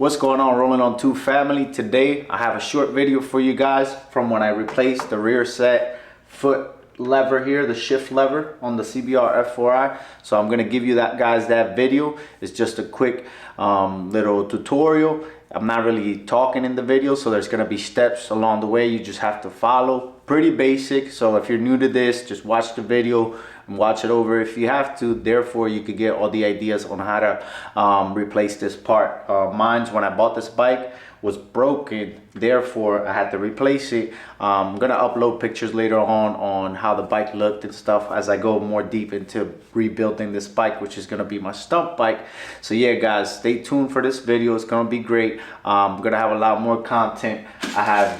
What's going on, Rolling on 2 family? Today I have a short video for you guys from when I replaced the rear set foot lever here, the shift lever on the CBR F4i. So I'm gonna give you that video. It's just a quick little tutorial. I'm not really talking in the video, so there's gonna be steps along the way you just have to follow. Pretty basic, so if you're new to this, just watch the video and watch it over if you have to. Therefore, you could get all the ideas on how to replace this part. Mine's, when I bought this bike, was broken, therefore I had to replace it. I'm gonna upload pictures later on how the bike looked and stuff as I go more deep into rebuilding this bike, which is gonna be my stunt bike. So yeah guys, stay tuned for this video. It's gonna be great. I'm gonna have a lot more content. I have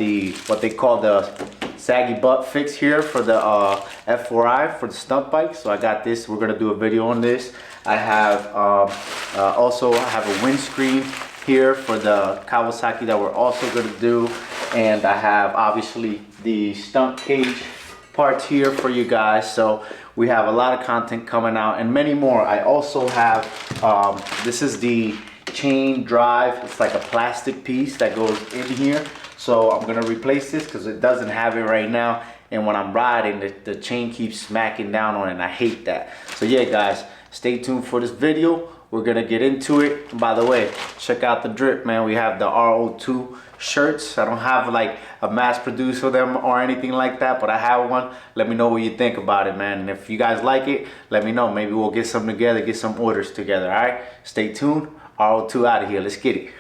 what they call the saggy butt fix here for the F4i for the stunt bike. So I got this. We're gonna do a video on this. I have also I have a windscreen here for the Kawasaki that we're also going to do, and I have obviously the stunt cage parts here for you guys. So we have a lot of content coming out and many more. I also have this is the chain drive. It's like a plastic piece that goes in here, so I'm gonna replace this because it doesn't have it right now, and when I'm riding the chain keeps smacking down on it and I hate that. So yeah guys, stay tuned for this video. We're gonna get into it. And by the way, check out the drip, man. We have the RO2 shirts. I don't have like a mass produce of them or anything like that, but I have one. Let me know what you think about it, man. And if you guys like it, let me know. Maybe we'll get some together, get some orders together, all right? Stay tuned. RO2 out of here. Let's get it.